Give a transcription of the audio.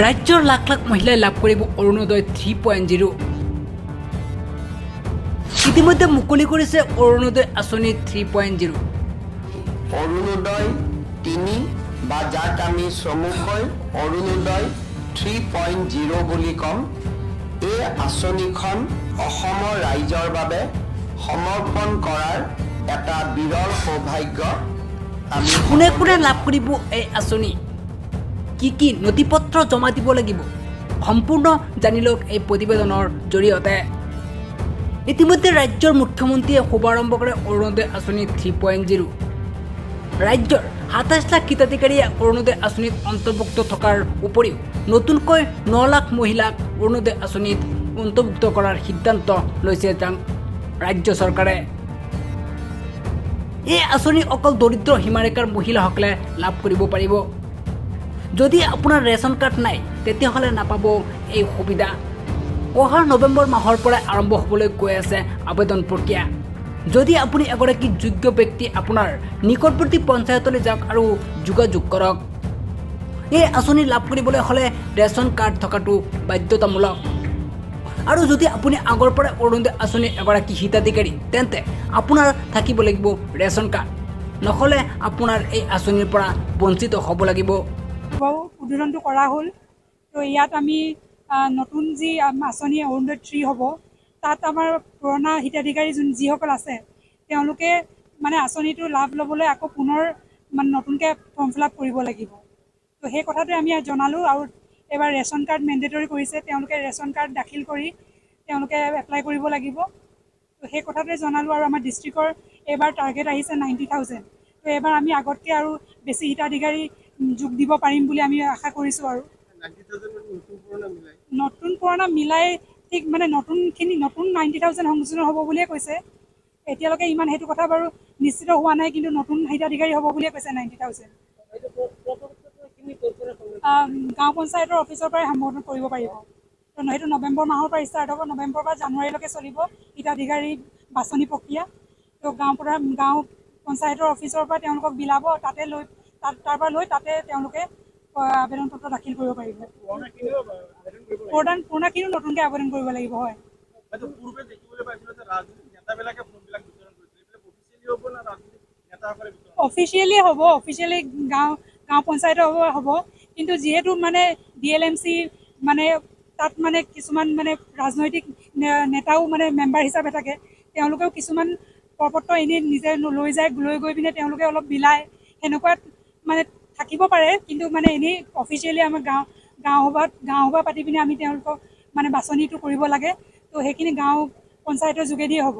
ৰাজ্যৰ লাখ লাখ মহিলাই লাভ কৰিব অৰুণোদয় 3.0। ইতিমধ্যে মুকলি কৰিছে অৰুণোদয় আঁচনি 3.0। অৰুণোদয় 3 বা যাক আমি চমুকৈ অৰুণোদয় 3.0 বুলি কম। এই আঁচনিখন অসমৰ ৰাইজৰ বাবে সমৰ্পণ কৰাৰ এটা বিৰল সৌভাগ্য। কোনে কোনে লাভ কৰিব এই আঁচনি, কি নথিপত্ৰ জমা দিব লাগিব, সম্পূৰ্ণ জানি লওক এই প্ৰতিবেদনৰ জৰিয়তে। ইতিমধ্যে ৰাজ্যৰ মুখ্যমন্ত্ৰীয়ে শুভাৰম্ভ কৰে অৰুণোদয় আঁচনি 3.0। ৰাজ্যৰ 27 লাখ হিতাধিকাৰীয়ে অৰুণোদয় আঁচনিত অন্তৰ্ভুক্ত থকাৰ উপৰিও নতুনকৈ 9 লাখ মহিলাক অৰুণোদয় আঁচনিত অন্তৰ্ভুক্ত কৰাৰ সিদ্ধান্ত লৈছে ৰাজ্য চৰকাৰে। এই আঁচনি অকল দৰিদ্ৰ সীমাৰেখাৰ মহিলাসকলে লাভ কৰিব পাৰিব। যদি আপোনাৰ ৰেচন কাৰ্ড নাই তেতিয়াহ'লে নাপাব এই সুবিধা। অহা নৱেম্বৰ মাহৰ পৰা আৰম্ভ হ'বলৈ গৈ আছে আবেদন প্ৰক্ৰিয়া। যদি আপুনি এগৰাকী যোগ্য ব্যক্তি, আপোনাৰ নিকটৱৰ্তী পঞ্চায়তলৈ যাওক আৰু যোগাযোগ কৰক। এই আঁচনি লাভ কৰিবলৈ হ'লে ৰেচন কাৰ্ড থকাটো বাধ্যতামূলক। আৰু যদি আপুনি আগৰ পৰা অৰুণোদয় আঁচনিৰ এগৰাকী হিতাধিকাৰী, তেন্তে আপোনাৰ থাকিব লাগিব ৰেচন কাৰ্ড, নহ'লে আপোনাৰ এই আঁচনিৰ পৰা বঞ্চিত হ'ব লাগিব। উদ্বোধনটো কৰা হ'ল। তো ইয়াত আমি নতুন যি আঁচনি অৰুণোদয় 3 হ'ব, তাত আমাৰ পুৰণা হিতাধিকাৰী যিসকল আছে তেওঁলোকে মানে আঁচনিটো লাভ ল'বলৈ আকৌ পুনৰ মানে নতুনকৈ ফৰ্ম ফিল আপ কৰিব লাগিব। তো সেই কথাটোৱে আমি জনালোঁ। আৰু এইবাৰ ৰেচন কাৰ্ড মেণ্ডেটৰী কৰিছে, তেওঁলোকে ৰেচন কাৰ্ড দাখিল কৰি তেওঁলোকে এপ্লাই কৰিব লাগিব। তো সেই কথাটোৱে জনালোঁ। আৰু আমাৰ ডিষ্ট্ৰিক্টৰ এইবাৰ টাৰ্গেট আহিছে 90,000। তো এইবাৰ আমি আগতকৈ আৰু বেছি হিতাধিকাৰী যোগ দিব পাৰিম বুলি আমি আশা কৰিছোঁ। আৰু নতুন পুৰণা মিলাই ঠিক মানে নতুন 90,000 সংযোজন হ'ব বুলিয়ে কৈছে। এতিয়ালৈকে ইমান সেইটো কথা বাৰু নিশ্চিত হোৱা নাই, কিন্তু নতুন হিতাধিকাৰী হ'ব বুলিয়ে কৈছে 90,000। গাঁও পঞ্চায়তৰ অফিচৰ পৰাই সম্বোধন কৰিব পাৰিব। সেইটো নৱেম্বৰ মাহৰ পৰা ষ্টাৰ্ট হ'ব। নৱেম্বৰ পৰা জানুৱাৰীলৈকে চলিব হিতাধিকাৰী বাছনি প্ৰক্ৰিয়া। তো গাঁও পঞ্চায়তৰ অফিচৰ পৰা তেওঁলোকক বিলাব, তাৰ পৰা লৈ তাতে তেওঁলোকে আবেদন পত্ৰ দাখিল কৰিব পাৰিব। পুৰণাখিনিও নতুনকৈ আবেদন কৰিব লাগিব। হয়, অফিচিয়েলি হ'ব। অফিচিয়েলি গাঁও পঞ্চায়তৰ হ'ব। কিন্তু যিহেতু মানে DLMC মানে তাত মানে কিছুমান মানে ৰাজনৈতিক নেতাও মানে মেম্বাৰ হিচাপে থাকে, তেওঁলোকেও কিছুমান প্ৰপত্ৰ এনেই নিজে লৈ গৈ পিনে তেওঁলোকে অলপ বিলায়, সেনেকুৱাত মানে থাকিব পাৰে। কিন্তু মানে এনেই অফিচিয়েলি আমাৰ গাঁও সভা পাতি পিনে আমি তেওঁলোকক মানে বাছনিটো কৰিব লাগে। তো সেইখিনি গাঁও পঞ্চায়তৰ যোগেদিয়ে হ'ব।